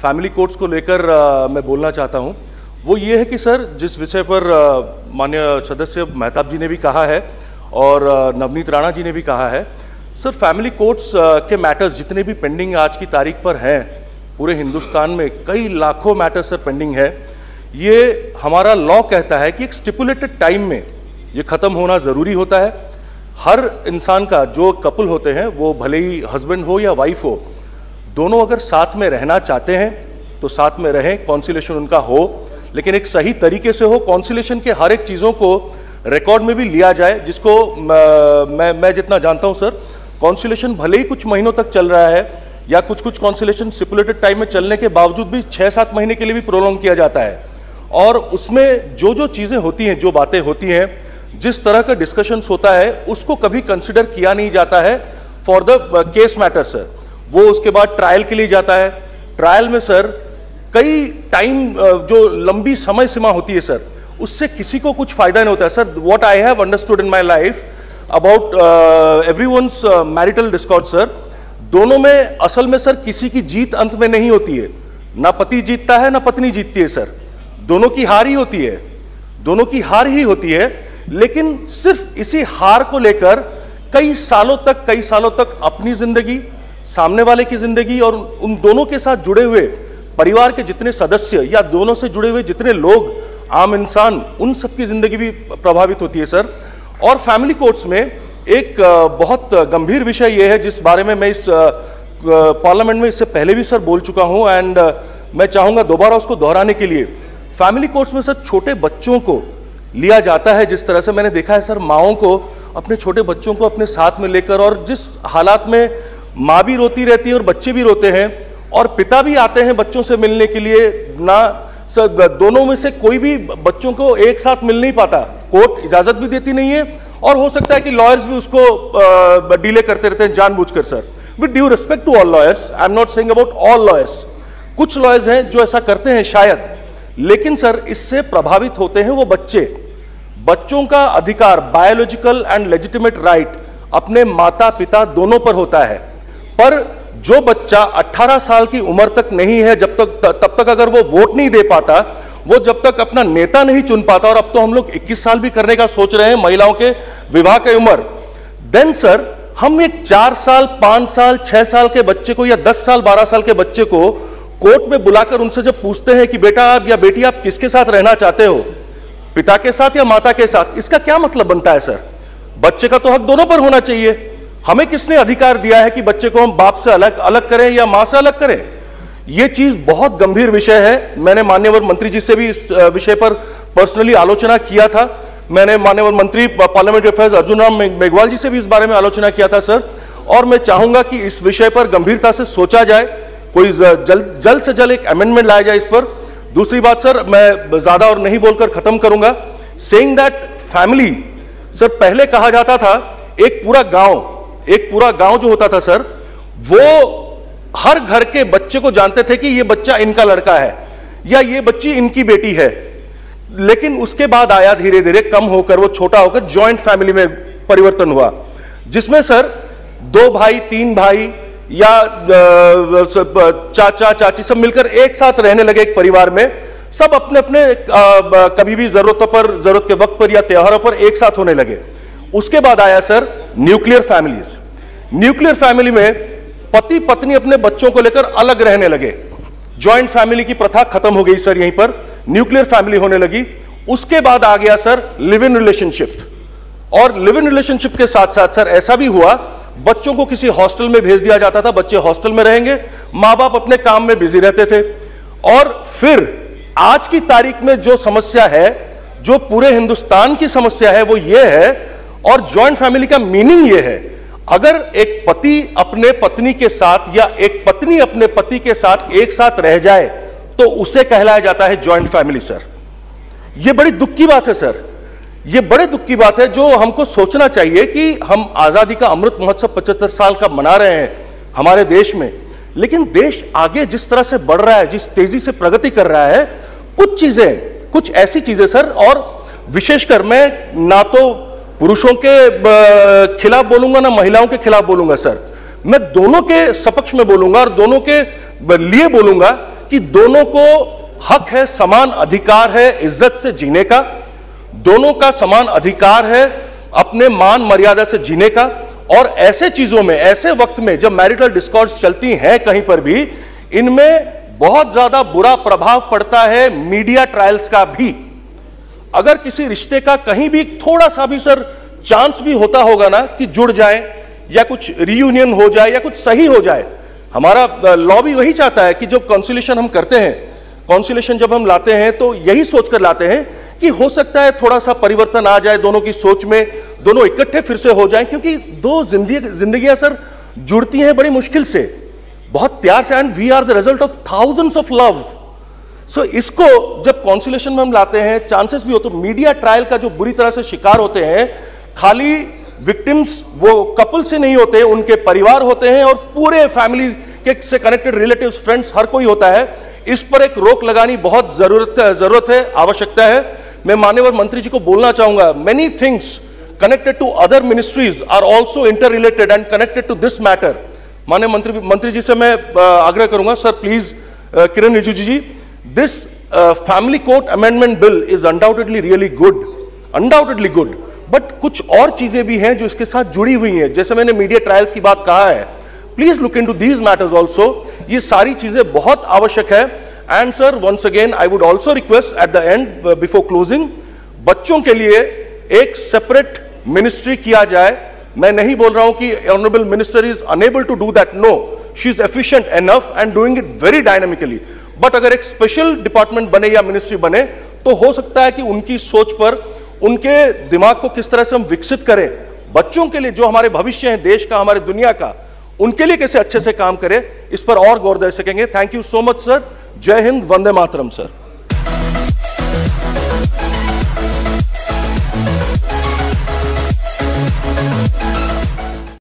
Family courts को लेकर मैं बोलना चाहता हूं, वो ये है कि सर जिस विषय पर माननीय सदस्य मेहताब जी ने भी कहा है और नवनीत राणा जी ने भी कहा है, सर फैमिली कोर्ट्स के मैटर्स जितने भी पेंडिंग आज की तारीख पर हैं, पूरे हिंदुस्तान में कई लाखों मैटर्स सर पेंडिंग है। ये हमारा लॉ कहता है कि एक स्टिपुलेटेड टाइम में ये ख़त्म होना ज़रूरी होता है। हर इंसान का, जो कपल होते हैं वो भले ही हस्बैंड हो या वाइफ हो, दोनों अगर साथ में रहना चाहते हैं तो साथ में रहें, कॉन्सिलेशन उनका हो, लेकिन एक सही तरीके से हो। कॉन्सिलेशन के हर एक चीज़ों को रिकॉर्ड में भी लिया जाए, जिसको मैं जितना जानता हूं सर, कॉन्सिलेशन भले ही कुछ महीनों तक चल रहा है या कुछ कॉन्सिलेशन स्टिपुलेटेड टाइम में चलने के बावजूद भी 6-7 महीने के लिए भी प्रोलॉन्ग किया जाता है, और उसमें जो चीज़ें होती हैं, जो बातें होती हैं, जिस तरह का डिस्कशंस होता है, उसको कभी कंसिडर किया नहीं जाता है for the case matter sir. वो उसके बाद ट्रायल के लिए जाता है। ट्रायल में सर कई टाइम, जो लंबी समय सीमा होती है सर, उससे किसी को कुछ फायदा नहीं होता है sir. What I have understood in my life about everyone's marital Discord sir, दोनों में असल में सर किसी की जीत अंत में नहीं होती है। ना पति जीतता है ना पत्नी जीतती है सर, दोनों की हार ही होती है, दोनों की हार ही होती है। लेकिन सिर्फ इसी हार को लेकर कई सालों तक अपनी जिंदगी, सामने वाले की जिंदगी और उन दोनों के साथ जुड़े हुए परिवार के जितने सदस्य या दोनों से जुड़े हुए जितने लोग, आम इंसान, उन सबकी जिंदगी भी प्रभावित होती है सर। और फैमिली कोर्ट्स में एक बहुत गंभीर विषय यह है, जिस बारे में मैं इस पार्लियामेंट में इससे पहले भी सर बोल चुका हूं, एंड मैं चाहूंगा दोबारा उसको दोहराने के लिए। फैमिली कोर्ट्स में सर छोटे बच्चों को लिया जाता है। जिस तरह से मैंने देखा है सर, माओं को अपने छोटे बच्चों को अपने साथ में लेकर, और जिस हालात में माँ भी रोती रहती है और बच्चे भी रोते हैं, और पिता भी आते हैं बच्चों से मिलने के लिए, ना सर दोनों में से कोई भी बच्चों को एक साथ मिल नहीं पाता, कोर्ट इजाजत भी देती नहीं है, और हो सकता है कि लॉयर्स भी उसको डिले करते रहते हैं जानबूझकर sir. With due respect to all lawyers, I am not saying about all lawyers, कुछ लॉयर्स हैं जो ऐसा करते हैं शायद, लेकिन सर इससे प्रभावित होते हैं वो बच्चे। बच्चों का अधिकार, बायोलॉजिकल एंड लेजिटिमेट राइट, अपने माता पिता दोनों पर होता है। पर जो बच्चा 18 साल की उम्र तक नहीं है, तब तक अगर वो वोट नहीं दे पाता, वो जब तक अपना नेता नहीं चुन पाता, और अब तो हम लोग 21 साल भी करने का सोच रहे हैं महिलाओं के विवाह की उम्र, देन सर हम एक 4 साल, 5 साल, 6 साल के बच्चे को या 10 साल, 12 साल के बच्चे को कोर्ट में बुलाकर उनसे जब पूछते हैं कि बेटा आप या बेटी आप किसके साथ रहना चाहते हो, पिता के साथ या माता के साथ, इसका क्या मतलब बनता है सर? बच्चे का तो हक दोनों पर होना चाहिए। हमें किसने अधिकार दिया है कि बच्चे को हम बाप से अलग करें या मां से अलग करें? यह चीज बहुत गंभीर विषय है। मैंने माननीय मंत्री जी से भी इस विषय पर पर्सनली आलोचना किया था। मैंने माननीय मंत्री पार्लियामेंट्री अफेयर्स अर्जुन राम मेघवाल जी से भी इस बारे में आलोचना किया था सर, और मैं चाहूंगा कि इस विषय पर गंभीरता से सोचा जाए, कोई जल्द से जल्द एक अमेंडमेंट लाया जाए इस पर। दूसरी बात सर, मैं ज्यादा और नहीं बोलकर खत्म करूंगा, सेइंग दैट फैमिली सर, पहले कहा जाता था एक पूरा गांव जो होता था सर, वो हर घर के बच्चे को जानते थे कि ये बच्चा इनका लड़का है या ये बच्ची इनकी बेटी है। लेकिन उसके बाद आया धीरे धीरे कम होकर, वो छोटा होकर जॉइंट फैमिली में परिवर्तन हुआ, जिसमें सर 2 भाई 3 भाई या चाचा चाची सब मिलकर एक साथ रहने लगे एक परिवार में। सब अपने अपने कभी भी जरूरत के वक्त पर या त्योहारों पर एक साथ होने लगे। उसके बाद आया sir nuclear families. Nuclear family में पति पत्नी अपने बच्चों को लेकर अलग रहने लगे। जॉइंट फैमिली की प्रथा खत्म हो गई सर, यहीं पर न्यूक्लियर फैमिली होने लगी। उसके बाद आ गया सर लिव इन रिलेशनशिप, और लिव इन रिलेशनशिप के साथ साथ सर ऐसा भी हुआ, बच्चों को किसी हॉस्टल में भेज दिया जाता था, बच्चे हॉस्टल में रहेंगे, मां बाप अपने काम में बिजी रहते थे। और फिर आज की तारीख में जो समस्या है, जो पूरे हिंदुस्तान की समस्या है, वो ये है, और जॉइंट फैमिली का मीनिंग ये है, अगर एक पति अपने पत्नी के साथ या एक पत्नी अपने पति के साथ एक साथ रह जाए तो उसे कहलाया जाता है जॉइंट फैमिली सर। यह बड़ी दुख की बात है सर, यह बड़े दुख की बात है, जो हमको सोचना चाहिए कि हम आजादी का अमृत महोत्सव 75 साल का मना रहे हैं हमारे देश में, लेकिन देश आगे जिस तरह से बढ़ रहा है, जिस तेजी से प्रगति कर रहा है, कुछ ऐसी चीजें सर, और विशेषकर मैं ना तो पुरुषों के खिलाफ बोलूंगा ना महिलाओं के खिलाफ बोलूंगा सर, मैं दोनों के सपक्ष में बोलूंगा और दोनों के लिए बोलूंगा कि दोनों को हक है, समान अधिकार है इज्जत से जीने का, दोनों का समान अधिकार है अपने मान मर्यादा से जीने का। और ऐसे चीजों में, ऐसे वक्त में जब मैरिटल डिस्कॉर्ड्स चलती हैं कहीं पर भी, इनमें बहुत ज्यादा बुरा प्रभाव पड़ता है मीडिया ट्रायल्स का भी। अगर किसी रिश्ते का कहीं भी थोड़ा सा भी सर चांस भी होता होगा ना कि जुड़ जाए या कुछ रियूनियन हो जाए या कुछ सही हो जाए, हमारा लॉ भी वही चाहता है कि जब कॉन्सिलेशन हम करते हैं, कॉन्सिलेशन जब हम लाते हैं तो यही सोचकर लाते हैं कि हो सकता है थोड़ा सा परिवर्तन आ जाए दोनों की सोच में, दोनों इकट्ठे फिर से हो जाएं, क्योंकि दो जिंदगियां सर जुड़ती हैं बड़ी मुश्किल से, बहुत प्यार से, and we are the result of thousands of love. So इसको जब कॉन्सिलेशन में हम लाते हैं, चांसेस भी हो तो मीडिया ट्रायल का जो बुरी तरह से शिकार होते हैं, खाली विक्टिम्स वो कपल से नहीं होते, उनके परिवार होते हैं और पूरे फैमिली के से कनेक्टेड रिलेटिव्स, फ्रेंड्स, हर कोई होता है। इस पर एक रोक लगानी बहुत जरूरत है, आवश्यकता है। मैं माननीय मंत्री जी को बोलना चाहूंगा, many things connected to other ministries are also interrelated and connected to this matter. माननीय मंत्री जी से मैं आग्रह करूंगा, sir please, Kiran Rijiju ji, this family court amendment bill is undoubtedly really good, undoubtedly good, but कुछ और चीजें भी हैं जो इसके साथ जुड़ी हुई हैं। जैसे मैंने मीडिया ट्रायल्स की बात कहा है, please look into these matters also. ये सारी चीजें बहुत आवश्यक है। And sir, once again I would also request at the end, before closing, बच्चों के लिए एक सेपरेट मिनिस्ट्री किया जाए। मैं नहीं बोल रहा हूं कि honourable minister is unable to do that, no, she is efficient enough and doing it very dynamically, but अगर एक स्पेशल डिपार्टमेंट बने या मिनिस्ट्री बने तो हो सकता है कि उनकी सोच पर, उनके दिमाग को किस तरह से हम विकसित करें, बच्चों के लिए जो हमारे भविष्य है देश का, हमारे दुनिया का, उनके लिए कैसे अच्छे से काम करें, इस पर और गौर दे सकेंगे। Thank you so much sir. जय हिंद, वंदे मातरम सर।